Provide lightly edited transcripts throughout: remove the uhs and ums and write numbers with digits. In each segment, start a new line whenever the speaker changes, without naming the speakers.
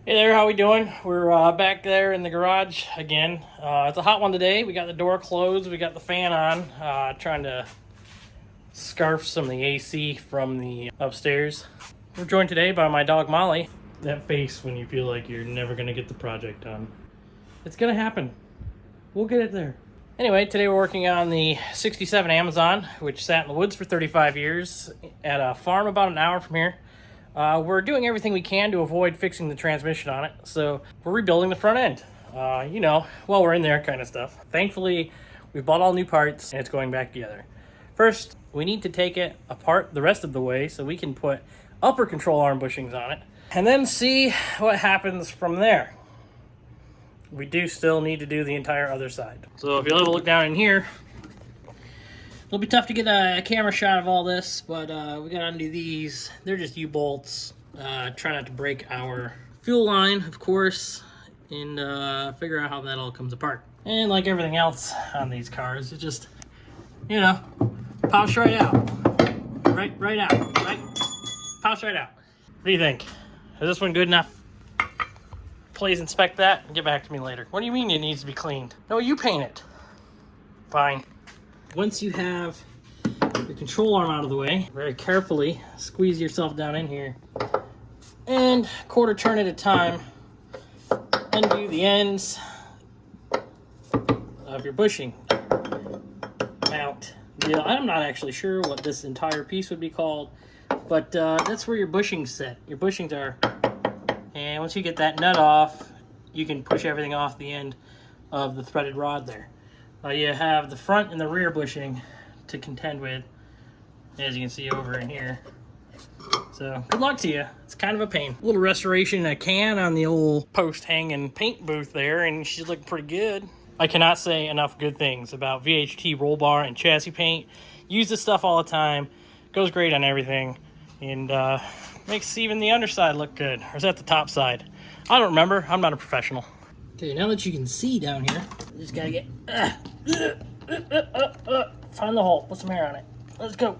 Hey there, how we doing? We're back there in the garage again. It's a hot one today. We got the door closed, we got the fan on, trying to scarf some of the AC from the upstairs. We're joined today by my dog Molly. That face when you feel like you're never gonna get the project done. It's gonna happen. We'll get it there. Anyway, today we're working on the 67 Amazon, which sat in the woods for 35 years at a farm about an hour from here. We're doing everything we can to avoid fixing the transmission on it, so we're rebuilding the front end. While we're in there kind of stuff. Thankfully, we bought all new parts and it's going back together. First, we need to take it apart the rest of the way so we can put upper control arm bushings on it, and then see what happens from there. We do still need to do the entire other side. So if you'll have a look down in here, it'll be tough to get a camera shot of all this, but we gotta undo these. They're just U-bolts. Try not to break our fuel line, of course, and figure out how that all comes apart. And like everything else on these cars, it just, pops right out. Right out. Right? Pops right out. What do you think? Is this one good enough? Please inspect that and get back to me later. What do you mean it needs to be cleaned? No, you paint it. Fine. Once you have your control arm out of the way, very carefully squeeze yourself down in here and quarter turn at a time undo the ends of your bushing mount. I'm not actually sure what this entire piece would be called, but that's where your bushings sit. Your bushings are. And once you get that nut off, you can push everything off the end of the threaded rod there. You have the front and the rear bushing to contend with, as you can see over in here. So good luck to you. It's kind of a pain. A little restoration I can on the old post hanging paint booth there, and she's looking pretty good. I cannot say enough good things about VHT roll bar and chassis paint. Use this stuff all the time. Goes great on everything, and makes even the underside look good. Or is that the top side? I don't remember. I'm not a professional. Okay, now that you can see down here, you just gotta get find the hole, put some hair on it. Let's go.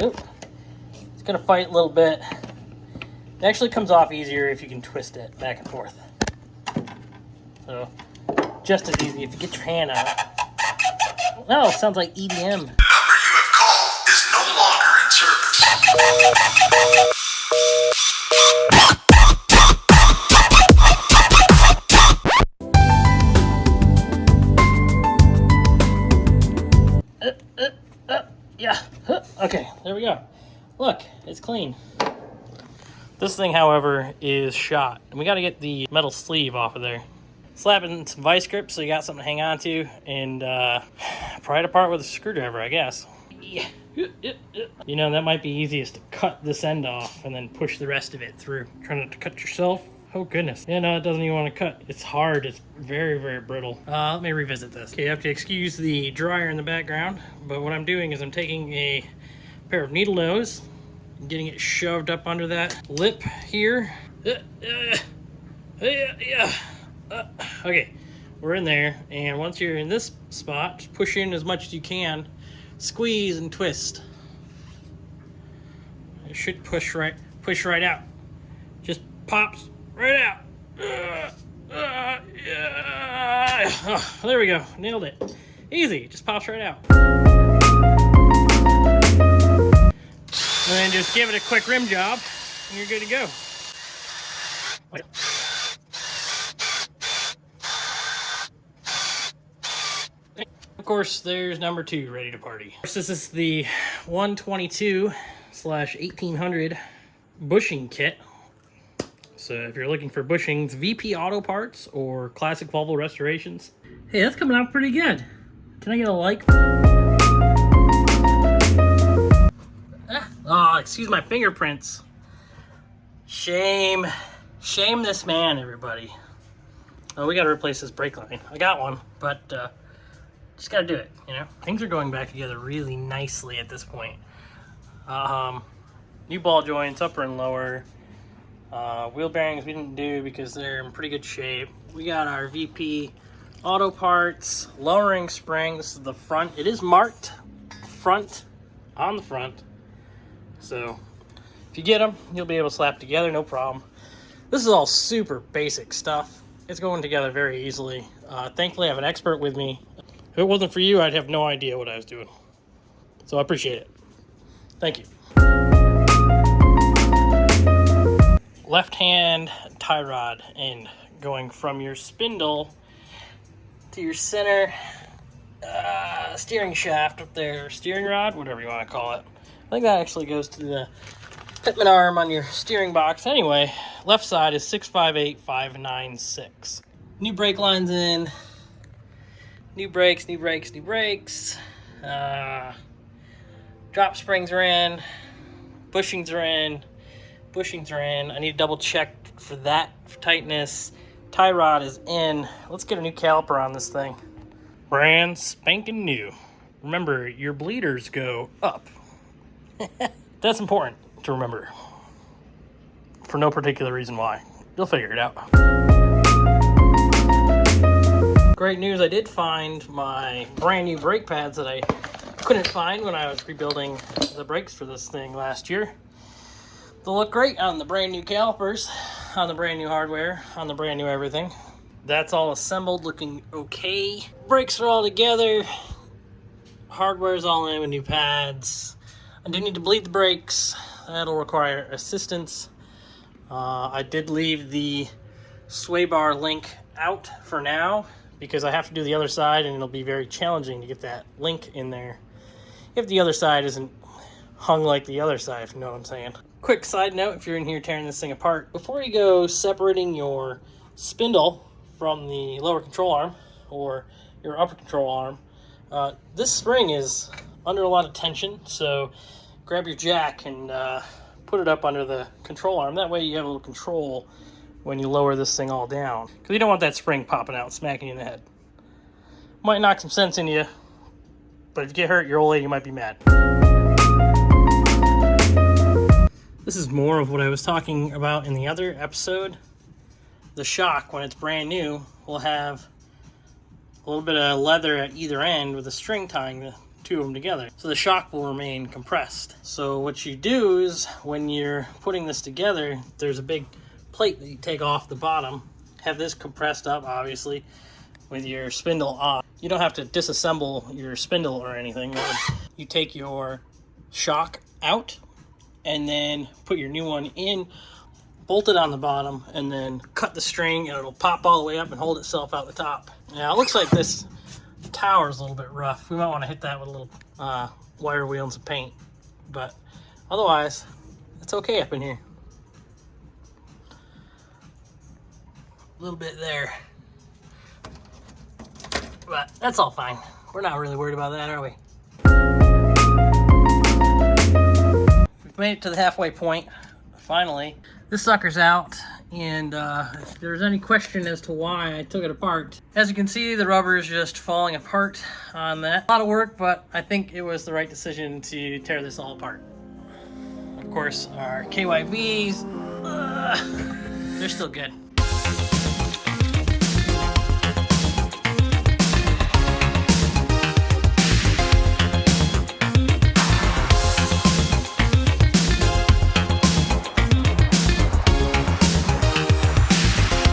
Oop. It's gonna fight a little bit. It actually comes off easier if you can twist it back and forth. So, just as easy if you get your hand on it. Oh, sounds like EDM.
The number you have called is no longer in service.
Okay, there we go. Look, it's clean. This thing, however, is shot, and we got to get the metal sleeve off of there. Slap in some vice grips so you got something to hang on to, and pry it apart with a screwdriver, I guess. Yeah. That might be easiest to cut this end off and then push the rest of it through. Try not to cut yourself. Oh goodness. Yeah, no, it doesn't even want to cut. It's hard. It's very, very brittle. Let me revisit this. Okay, you have to excuse the dryer in the background, but what I'm doing is I'm taking a pair of needle nose, getting it shoved up under that lip here. Okay, we're in there, and once you're in this spot, just push in as much as you can, squeeze and twist. It should push right out. Just pops right out. There we go, nailed it. Easy, just pops right out. And then just give it a quick rim job, and you're good to go. Of course, there's number 2 ready to party. This is the 122/1800 bushing kit. So if you're looking for bushings, VP Auto Parts or classic Volvo restorations. Hey, that's coming out pretty good. Can I get a like? Oh, excuse my fingerprints. Shame this man, everybody. Oh, we gotta replace this brake line. I got one, but just gotta do it, Things are going back together really nicely at this point. New ball joints, upper and lower. Wheel bearings we didn't do because they're in pretty good shape. We got our VP Auto Parts lowering spring. This is the front. It is marked front on the front. So If you get them, you'll be able to slap together, no problem. This is all super basic stuff. It's going together very easily. Thankfully, I have an expert with me. If it wasn't for you, I'd have no idea what I was doing. So I appreciate it. Thank you. Left hand tie rod end going from your spindle to your center steering shaft up there, steering rod, whatever you want to call it. I think that actually goes to the pitman arm on your steering box. Anyway, left side is 658596. New brake lines in. New brakes. Drop springs are in. Bushings are in. I need to double check for that for tightness. Tie rod is in. Let's get a new caliper on this thing. Brand spanking new. Remember, your bleeders go up. That's important to remember. For no particular reason why. You'll figure it out. Great news, I did find my brand new brake pads that I couldn't find when I was rebuilding the brakes for this thing last year. They'll look great on the brand new calipers, on the brand new hardware, on the brand new everything. That's all assembled, looking okay. Brakes are all together. Hardware's all in with new pads. I do need to bleed the brakes. That'll require assistance. I did leave the sway bar link out for now because I have to do the other side and it'll be very challenging to get that link in there if the other side isn't hung like the other side, if you know what I'm saying. Quick side note, if you're in here tearing this thing apart, before you go separating your spindle from the lower control arm or your upper control arm, this spring is under a lot of tension, so grab your jack and put it up under the control arm. That way you have a little control when you lower this thing all down, because you don't want that spring popping out and smacking you in the head. Might knock some sense into you, but if you get hurt, your old lady might be mad. This is more of what I was talking about in the other episode. The shock, when it's brand new, will have a little bit of leather at either end with a string tying the two of them together. So the shock will remain compressed. So what you do is, when you're putting this together, there's a big plate that you take off the bottom, have this compressed up, obviously, with your spindle on. You don't have to disassemble your spindle or anything. You take your shock out and then put your new one in, bolt it on the bottom, and then cut the string, and it'll pop all the way up and hold itself out the top. Now, it looks like this tower is a little bit rough. We might want to hit that with a little wire wheel and some paint, but otherwise, it's okay up in here. A little bit there, but that's all fine. We're not really worried about that, are we? We've made it to the halfway point, finally. This sucker's out, and if there's any question as to why I took it apart, as you can see, the rubber is just falling apart on that. A lot of work, but I think it was the right decision to tear this all apart. Of course, our KYBs, they're still good.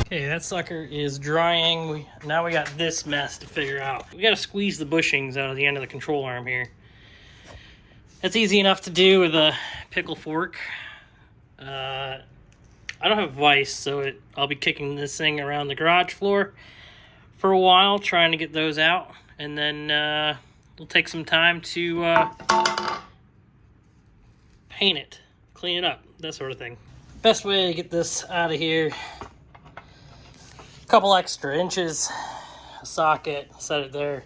Okay, that sucker is drying. Now we got this mess to figure out. We got to squeeze the bushings out of the end of the control arm here. That's easy enough to do with a pickle fork. I don't have a vise, so I'll be kicking this thing around the garage floor for a while, trying to get those out. And then we'll take some time to paint it, clean it up, that sort of thing. Best way to get this out of here, couple extra inches, a socket, set it there,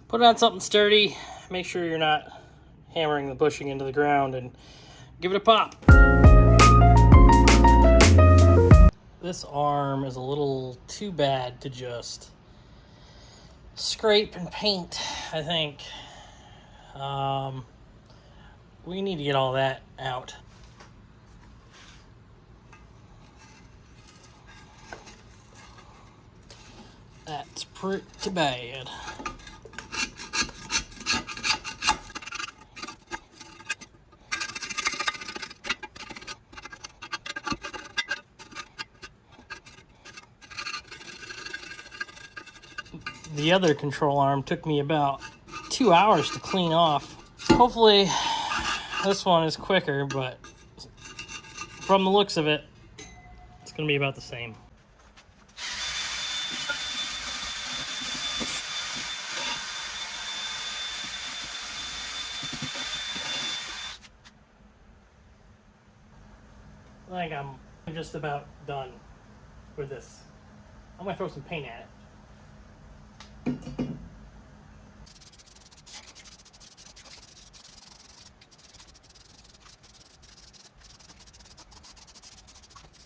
put it on something sturdy, make sure you're not hammering the bushing into the ground, and give it a pop. This arm is a little too bad to just scrape and paint, I think. We need to get all that out. That's pretty bad. The other control arm took me about 2 hours to clean off. Hopefully this one is quicker, but from the looks of it, it's gonna be about the same. I think I'm just about done with this. I'm gonna throw some paint at it.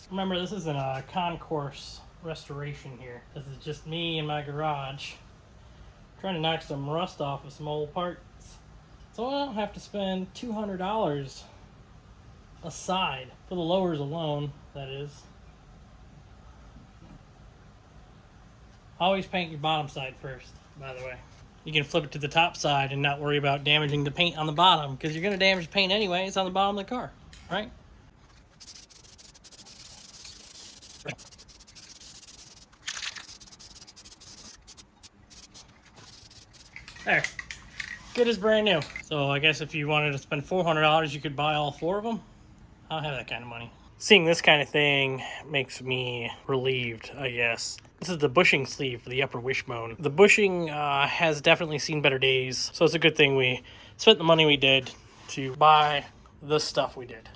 Remember, this isn't a concourse restoration here. This is just me in my garage trying to knock some rust off of some old parts. So I don't have to spend $200 aside for the lowers alone, that is. Always paint your bottom side first, by the way. You can flip it to the top side and not worry about damaging the paint on the bottom, because you're going to damage the paint anyway. It's on the bottom of the car, right? There. Good as brand new. So I guess if you wanted to spend $400, you could buy all 4 of them. I don't have that kind of money. Seeing this kind of thing makes me relieved, I guess. This is the bushing sleeve for the upper wishbone. The bushing has definitely seen better days, so it's a good thing we spent the money we did to buy the stuff we did.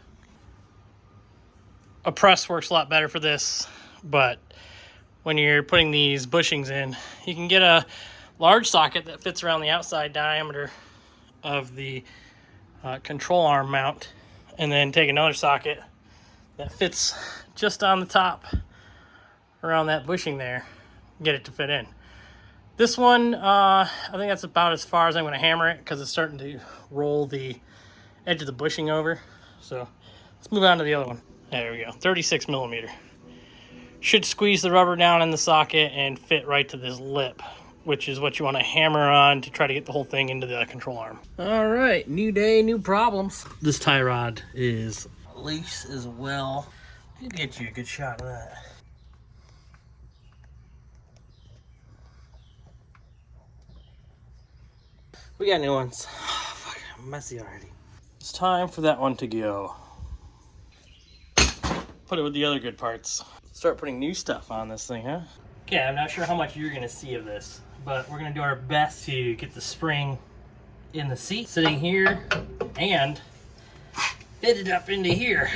A press works a lot better for this, but when you're putting these bushings in, you can get a large socket that fits around the outside diameter of the control arm mount, and then take another socket that fits just on the top around that bushing there, get it to fit in. This one, I think that's about as far as I'm going to hammer it, because it's starting to roll the edge of the bushing over. So let's move on to the other one. There we go, 36 millimeter. Should squeeze the rubber down in the socket and fit right to this lip, which is what you want to hammer on to try to get the whole thing into the control arm. All right, new day, new problems. This tie rod is loose as well. I'll get you a good shot of that. We got new ones. Fuck, I'm messy already. It's time for that one to go. Put it with the other good parts. Start putting new stuff on this thing, huh? Okay, I'm not sure how much you're gonna see of this, but we're gonna do our best to get the spring in the seat, sitting here, and fit it up into here.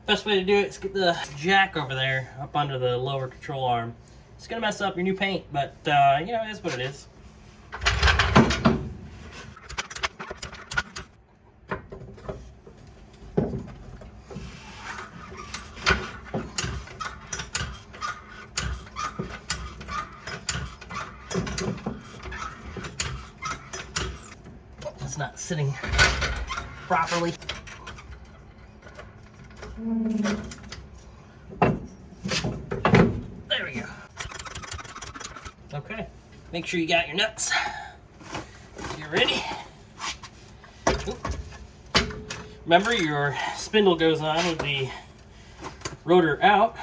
Best way to do it is get the jack over there up under the lower control arm. It's gonna mess up your new paint, but you know, it is what it is. It's not sitting properly. There we go. Okay, make sure you got your nuts. You ready? Oop. Remember, your spindle goes on with the rotor out,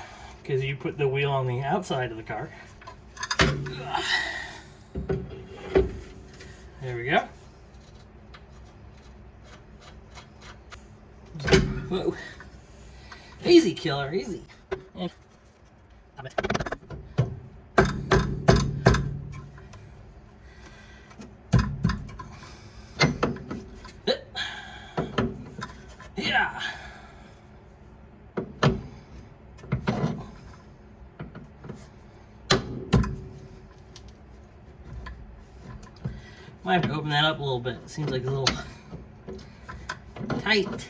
because you put the wheel on the outside of the car. There we go. Whoa. Easy, killer, easy. And stop it. Yeah. Might have to open that up a little bit. It seems like a little tight.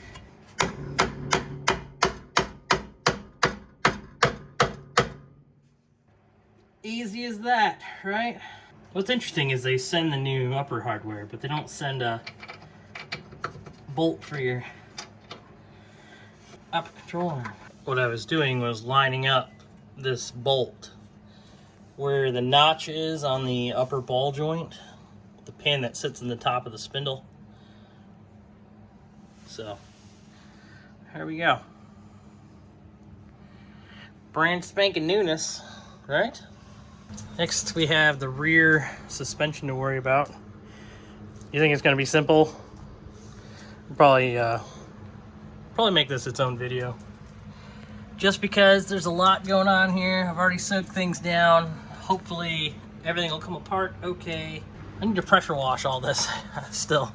Easy as that, right? What's interesting is they send the new upper hardware, but they don't send a bolt for your upper control arm. What I was doing was lining up this bolt where the notch is on the upper ball joint, the pin that sits in the top of the spindle. So, here we go. Brand spanking newness, right? Next, we have the rear suspension to worry about. You think it's going to be simple? Probably make this its own video. Just because there's a lot going on here. I've already soaked things down. Hopefully everything will come apart okay. I need to pressure wash all this still.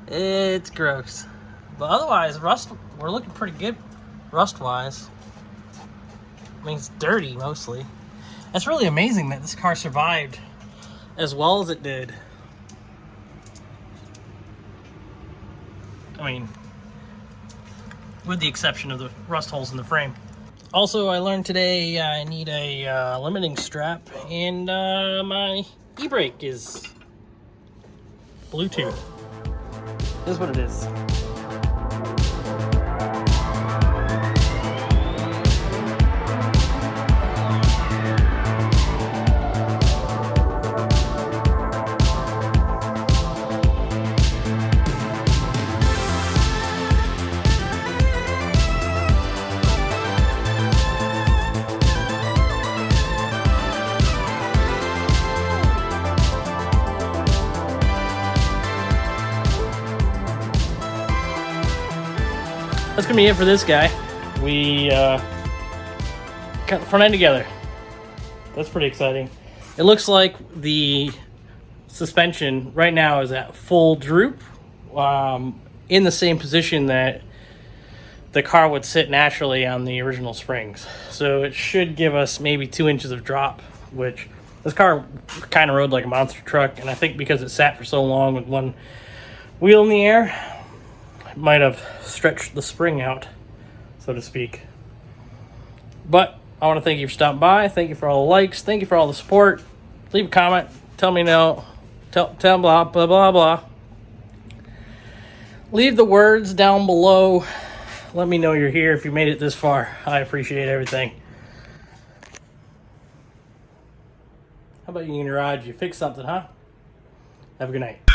It's gross. But otherwise, we're looking pretty good rust-wise. I mean, it's dirty mostly. That's really amazing that this car survived as well as it did. I mean, with the exception of the rust holes in the frame. Also, I learned today I need a limiting strap, and my e-brake is Bluetooth. This is what it is. That's gonna be it for this guy. We got the front end together. That's pretty exciting. It looks like the suspension right now is at full droop, in the same position that the car would sit naturally on the original springs. So it should give us maybe 2 inches of drop, which this car kind of rode like a monster truck, and I think because it sat for so long with one wheel in the air, might have stretched the spring out, so to speak. But I want to thank you for stopping by. Thank you for all the likes. Thank you for all the support. Leave a comment. Tell me no. Tell blah, blah, blah, blah. Leave the words down below. Let me know you're here if you made it this far. I appreciate everything. How about you in your garage? You fix something, huh? Have a good night.